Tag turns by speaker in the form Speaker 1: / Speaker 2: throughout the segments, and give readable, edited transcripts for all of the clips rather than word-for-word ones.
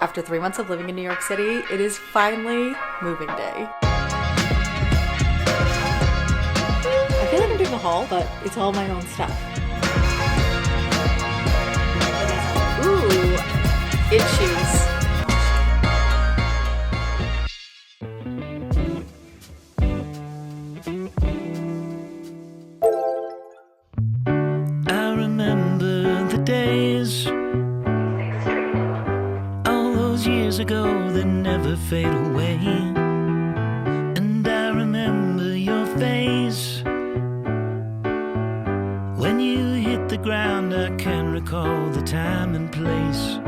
Speaker 1: After 3 months of living in New York City, it is finally moving day. I feel like I'm doing a haul, but it's all my own stuff. Ooh, it shoes.
Speaker 2: I remember the days all those years ago that never fade away. And I remember your face when you hit the ground. I can recall the time and place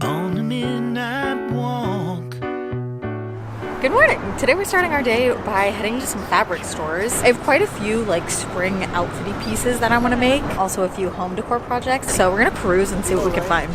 Speaker 2: on a midnight walk.
Speaker 1: Good morning. Today we're starting our day by heading to some fabric stores. I have quite a few like spring outfitty pieces that I want to make. Also a few home decor projects. So we're gonna peruse and see what we can find.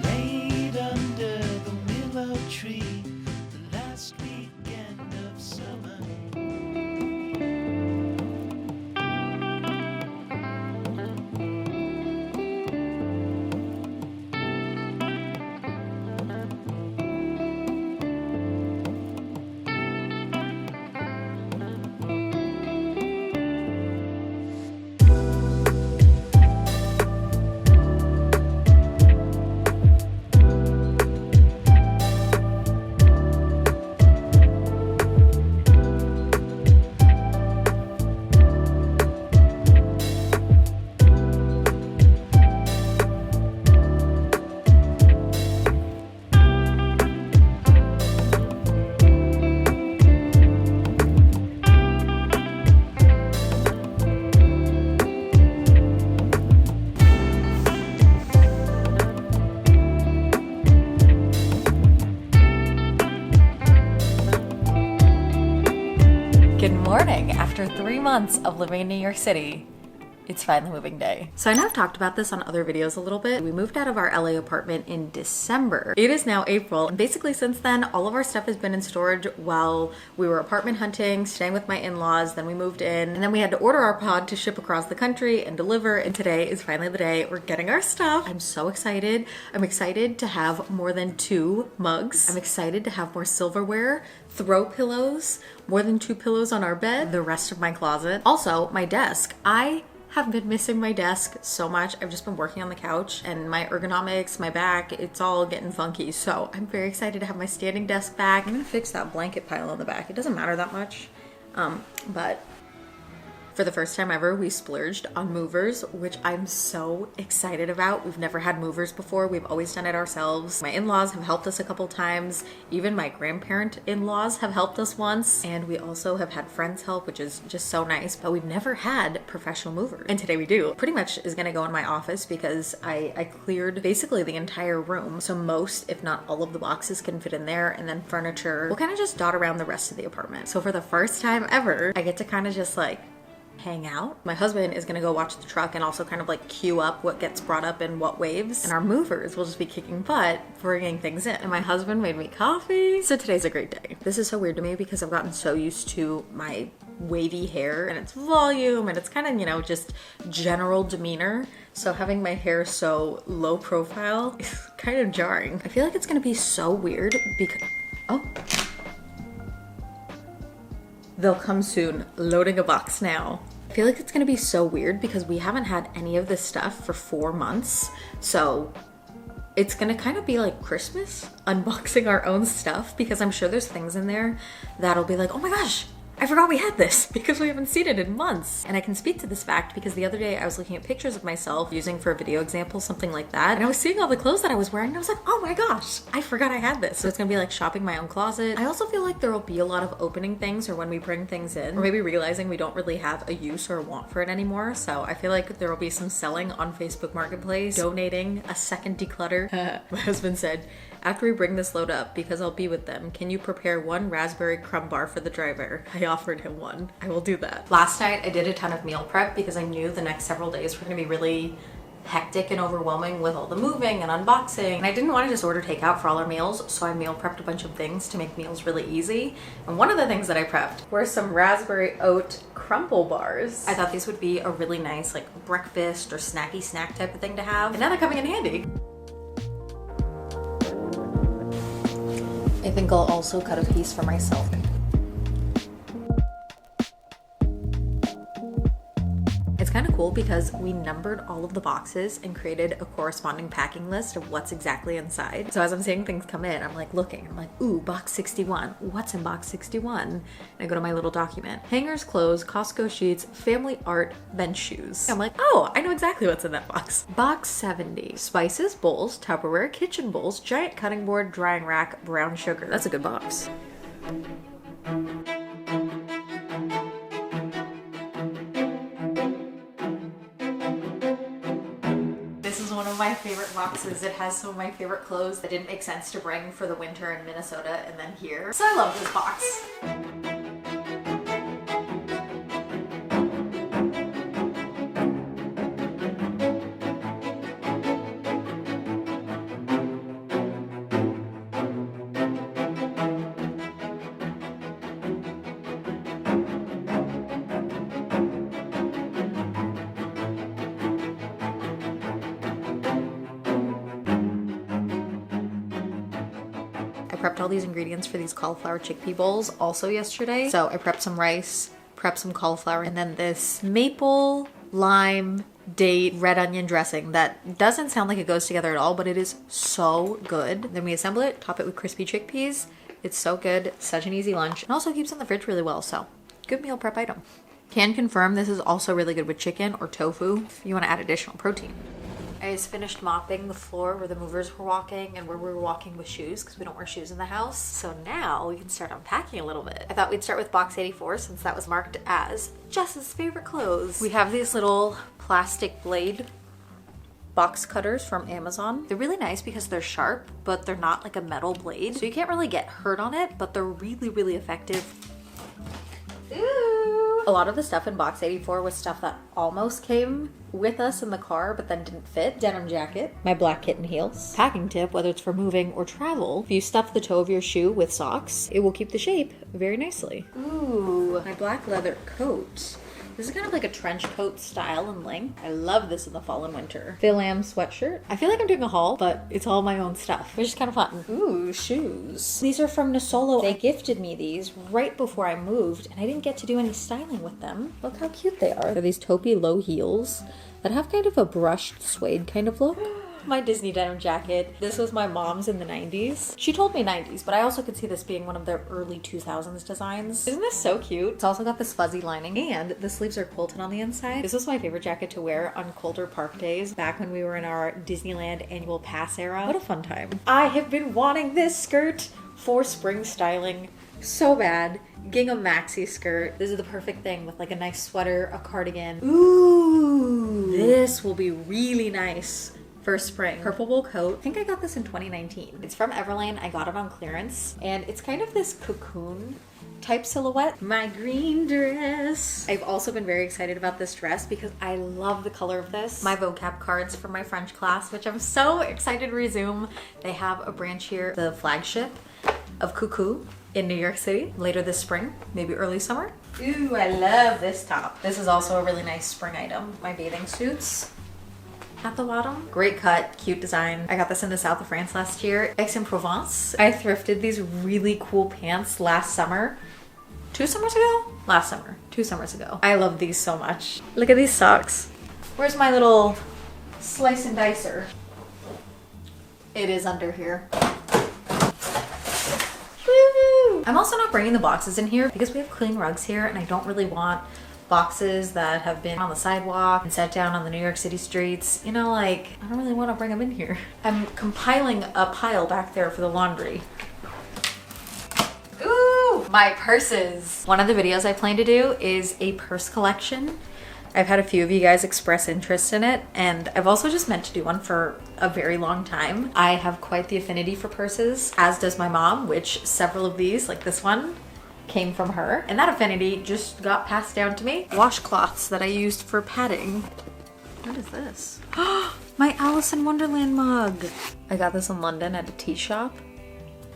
Speaker 2: Laid under the willow tree the last weekend of summer.
Speaker 1: Good morning. After 3 months of living in New York City, it's finally moving day. So I know I've talked about this on other videos a little bit. We moved out of our LA apartment in December. It is now April, and basically since then, all of our stuff has been in storage while we were apartment hunting, staying with my in-laws, then we moved in, and then we had to order our pod to ship across the country and deliver, and today is finally the day we're getting our stuff. I'm so excited. I'm excited to have more than 2 mugs. I'm excited to have more silverware, throw pillows, more than 2 pillows on our bed, the rest of my closet. Also, my desk. I have been missing my desk so much. I've just been working on the couch and my ergonomics, my back, it's all getting funky. So I'm very excited to have my standing desk back. I'm gonna fix that blanket pile on the back. It doesn't matter that much, but for the first time ever, we splurged on movers, which I'm so excited about. We've never had movers before. We've always done it ourselves. My in-laws have helped us a couple times. Even my grandparent in-laws have helped us once. And we also have had friends help, which is just so nice. But we've never had professional movers. And today we do. Pretty much is gonna go in my office because I cleared basically the entire room. So most, if not all of the boxes can fit in there. And then furniture will kind of just dot around the rest of the apartment. So for the first time ever, I get to kind of just like hang out. My husband is gonna go watch the truck and also kind of like queue up what gets brought up in what waves. And our movers will just be kicking butt, bringing things in. And my husband made me coffee. So today's a great day. This is so weird to me because I've gotten so used to my wavy hair and its volume and it's kind of, you know, just general demeanor. So having my hair so low profile is kind of jarring. I feel like it's gonna be so weird because, oh. They'll come soon, loading a box now. I feel like it's gonna be so weird because we haven't had any of this stuff for 4 months. So it's gonna kind of be like Christmas, unboxing our own stuff because I'm sure there's things in there that'll be like, oh my gosh, I forgot we had this because we haven't seen it in months. And I can speak to this fact because the other day I was looking at pictures of myself using for a video example, something like that. And I was seeing all the clothes that I was wearing and I was like, oh my gosh, I forgot I had this. So it's gonna be like shopping my own closet. I also feel like there will be a lot of opening things or when we bring things in, or maybe realizing we don't really have a use or a want for it anymore. So I feel like there will be some selling on Facebook Marketplace, donating a second declutter. My husband said, after we bring this load up, because I'll be with them, can you prepare 1 raspberry crumb bar for the driver? I offered him one. I will do that. Last night, I did a ton of meal prep because I knew the next several days were gonna be really hectic and overwhelming with all the moving and unboxing. And I didn't want to just order takeout for all our meals, so I meal prepped a bunch of things to make meals really easy. And one of the things that I prepped were some raspberry oat crumble bars. I thought these would be a really nice like breakfast or snacky snack type of thing to have. And now they're coming in handy. I think I'll also cut a piece for myself. It's kind of cool because we numbered all of the boxes and created a corresponding packing list of what's exactly inside. So as I'm seeing things come in, I'm like looking, I'm like, ooh, box 61. What's in box 61? And I go to my little document. Hangers, clothes, Costco sheets, family art, bench shoes. I'm like, oh, I know exactly what's in that box. Box 70. Spices, bowls, Tupperware, kitchen bowls, giant cutting board, drying rack, brown sugar. That's a good box. My favorite boxes. It has some of my favorite clothes that didn't make sense to bring for the winter in Minnesota and then here. So I love this box. Prepped all these ingredients for these cauliflower chickpea bowls also yesterday. So I prepped some rice, prepped some cauliflower, and then this maple, lime, date, red onion dressing that doesn't sound like it goes together at all, but it is so good. Then we assemble it, top it with crispy chickpeas. It's so good, such an easy lunch, and also keeps in the fridge really well, so good meal prep item. Can confirm this is also really good with chicken or tofu if you want to add additional protein. I just finished mopping the floor where the movers were walking and where we were walking with shoes because we don't wear shoes in the house. So now we can start unpacking a little bit. I thought we'd start with box 84 since that was marked as Jess's favorite clothes. We have these little plastic blade box cutters from Amazon. They're really nice because they're sharp, but they're not like a metal blade. So you can't really get hurt on it, but they're really, really effective. Ooh. A lot of the stuff in box 84 was stuff that almost came with us in the car but then didn't fit. Denim jacket, my black kitten heels. Packing tip, whether it's for moving or travel, if you stuff the toe of your shoe with socks, it will keep the shape very nicely. Ooh, my black leather coat. This is kind of like a trench coat style and length. I love this in the fall and winter. Phil-Am sweatshirt. I feel like I'm doing a haul, but it's all my own stuff, which is kind of fun. Ooh, shoes. These are from Neistadt. They gifted me these right before I moved, and I didn't get to do any styling with them. Look how cute they are. They're these taupey low heels that have kind of a brushed suede kind of look. My Disney denim jacket. This was my mom's in the 90s. She told me 90s, but I also could see this being one of their early 2000s designs. Isn't this so cute? It's also got this fuzzy lining and the sleeves are quilted on the inside. This was my favorite jacket to wear on colder park days back when we were in our Disneyland annual pass era. What a fun time. I have been wanting this skirt for spring styling so bad. Gingham maxi skirt. This is the perfect thing with like a nice sweater, a cardigan. Ooh, this will be really nice for spring. Purple wool coat. I think I got this in 2019. It's from Everlane. I got it on clearance and it's kind of this cocoon type silhouette. My green dress. I've also been very excited about this dress because I love the color of this. My vocab cards from my French class, which I'm so excited to resume. They have a branch here, the flagship of Cuckoo in New York City later this spring, maybe early summer. Ooh, I love this top. This is also a really nice spring item. My bathing suits at the bottom. Great cut, cute design. I got this in the south of France last year. Aix-en-Provence. I thrifted these really cool pants last summer. 2 summers ago? Last summer. 2 summers ago. I love these so much. Look at these socks. Where's my little slice and dicer? It is under here. Woo! I'm also not bringing the boxes in here because we have clean rugs here and I don't really want boxes that have been on the sidewalk and set down on the New York City streets. You know, like, I don't really want to bring them in here. I'm compiling a pile back there for the laundry. Ooh, my purses. One of the videos I plan to do is a purse collection. I've had a few of you guys express interest in it, and I've also just meant to do one for a very long time. I have quite the affinity for purses, as does my mom, which several of these, like this one, came from her, and that affinity just got passed down to me. Washcloths that I used for padding. What is this? My Alice in Wonderland mug. I got this in London at a tea shop.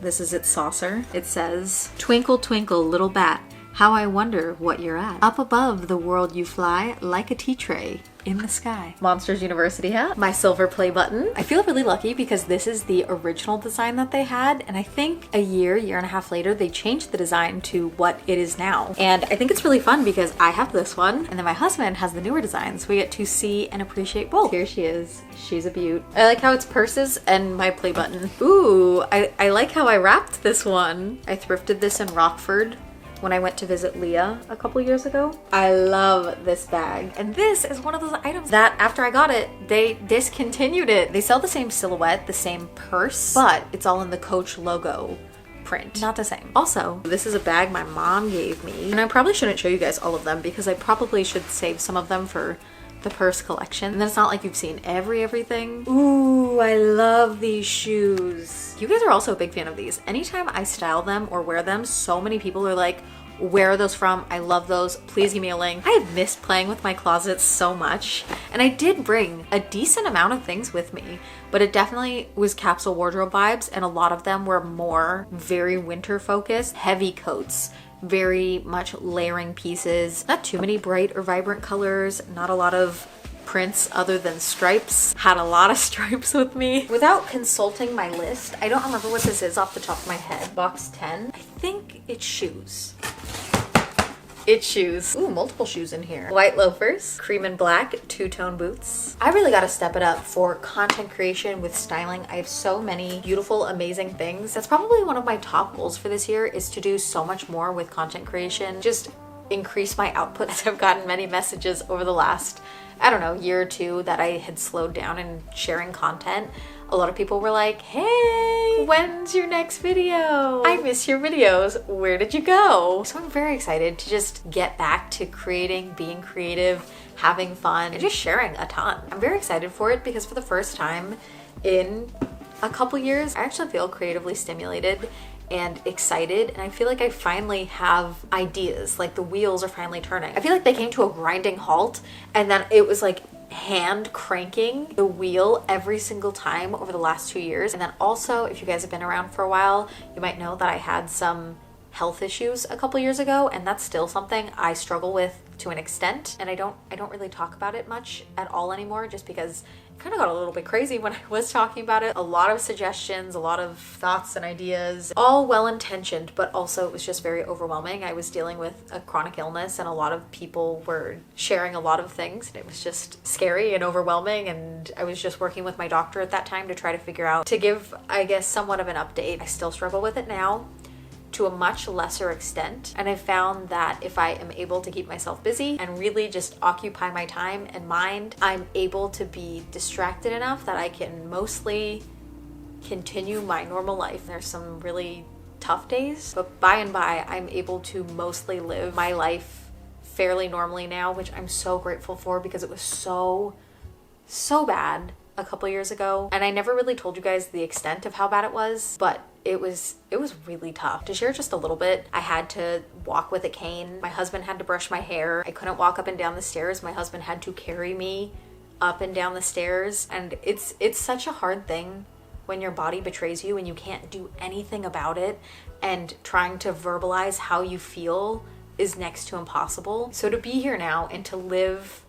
Speaker 1: This is its saucer. It says, "Twinkle, twinkle, little bat, how I wonder what you're at. Up above the world you fly like a tea tray in the sky." Monsters University hat. My silver play button. I feel really lucky because this is the original design that they had, and I think a year and a half later, they changed the design to what it is now. And I think it's really fun because I have this one, and then my husband has the newer design, so we get to see and appreciate both. Here she is. She's a beaut. I like how it's purses and my play button. Ooh, I like how I wrapped this one. I thrifted this in Rockford when I went to visit Leah a couple years ago. I love this bag. And this is one of those items that after I got it, they discontinued it. They sell the same silhouette, the same purse, but it's all in the Coach logo print. Not the same. Also, this is a bag my mom gave me. And I probably shouldn't show you guys all of them because I probably should save some of them for the purse collection. And then it's not like you've seen everything. Ooh, I love these shoes. You guys are also a big fan of these. Anytime I style them or wear them, so many people are like, where are those from? I love those. Please give me a link. I have missed playing with my closet so much. And I did bring a decent amount of things with me, but it definitely was capsule wardrobe vibes. And a lot of them were more very winter focused, heavy coats, very much layering pieces, not too many bright or vibrant colors, not a lot of prints other than stripes. Had a lot of stripes with me. Without consulting my list, I don't remember what this is off the top of my head. Box 10. I think it's shoes. It's shoes. Ooh, multiple shoes in here. White loafers, cream and black, two-tone boots. I really gotta step it up for content creation with styling. I have so many beautiful, amazing things. That's probably one of my top goals for this year, is to do so much more with content creation. Just increase my output. As I've gotten many messages over the last, I don't know, year or two that I had slowed down in sharing content. A lot of people were like, hey, when's your next video? I miss your videos. Where did you go? So I'm very excited to just get back to creating, being creative, having fun, and just sharing a ton. I'm very excited for it because for the first time in a couple years, I actually feel creatively stimulated and excited, and I feel like I finally have ideas, like the wheels are finally turning. I feel like they came to a grinding halt, and then it was like hand cranking the wheel every single time over the last 2 years. And then also, if you guys have been around for a while, you might know that I had some health issues a couple years ago, and that's still something I struggle with to an extent, and I don't really talk about it much at all anymore, just because it kind of got a little bit crazy when I was talking about it. A lot of suggestions, a lot of thoughts and ideas, all well-intentioned, but also it was just very overwhelming. I was dealing with a chronic illness, and a lot of people were sharing a lot of things, and it was just scary and overwhelming, and I was just working with my doctor at that time to try to figure out, to give, I guess, somewhat of an update. I still struggle with it now, to a much lesser extent. And I found that if I am able to keep myself busy and really just occupy my time and mind, I'm able to be distracted enough that I can mostly continue my normal life. There's some really tough days, but by and by, I'm able to mostly live my life fairly normally now, which I'm so grateful for because it was so bad a couple years ago. And I never really told you guys the extent of how bad it was, but it was really tough. To share just a little bit, I had to walk with a cane. My husband had to brush my hair. I couldn't walk up and down the stairs. My husband had to carry me up and down the stairs. And it's such a hard thing when your body betrays you and you can't do anything about it, and trying to verbalize how you feel is next to impossible. So to be here now and to live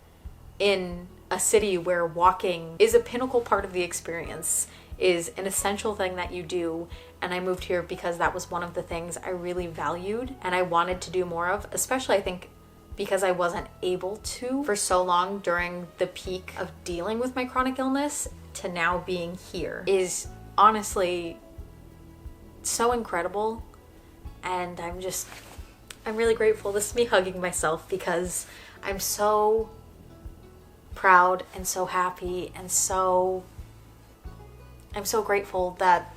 Speaker 1: in a city where walking is a pinnacle part of the experience, is an essential thing that you do. And I moved here because that was one of the things I really valued and I wanted to do more of, especially I think because I wasn't able to for so long during the peak of dealing with my chronic illness, to now being here is honestly so incredible. And I'm really grateful. This is me hugging myself because I'm so proud and so happy, and I'm so grateful that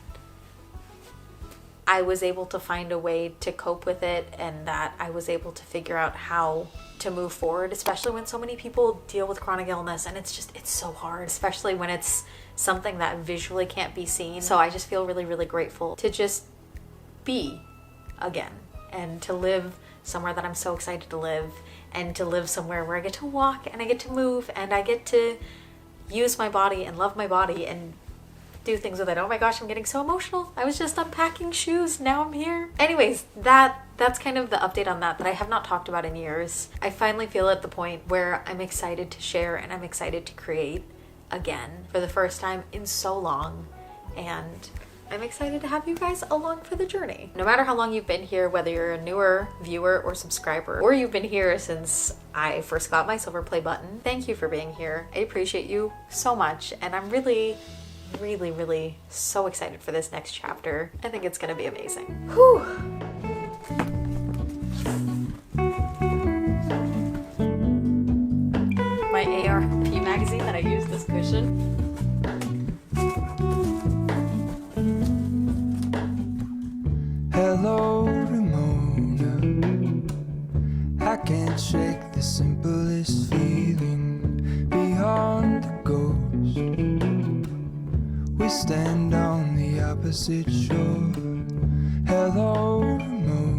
Speaker 1: I was able to find a way to cope with it, and that I was able to figure out how to move forward, especially when so many people deal with chronic illness, and it's so hard, especially when it's something that visually can't be seen. So I just feel really, really grateful to just be again and to live somewhere that I'm so excited to live, and to live somewhere where I get to walk and I get to move and I get to use my body and love my body and do things with it. Oh my gosh, I'm getting so emotional. I was just unpacking shoes, now I'm here. Anyways, that's kind of the update on that I have not talked about in years. I finally feel at the point where I'm excited to share and I'm excited to create again for the first time in so long, and I'm excited to have you guys along for the journey. No matter how long you've been here, whether you're a newer viewer or subscriber, or you've been here since I first got my silver play button, thank you for being here. I appreciate you so much, and I'm really so excited for this next chapter. I think it's gonna be amazing. Whew. My AARP magazine that I use this cushion.
Speaker 3: Hello, Ramona. I can't shake the simplest feeling beyond the ghost. We stand on the opposite shore. Hello, Ramona.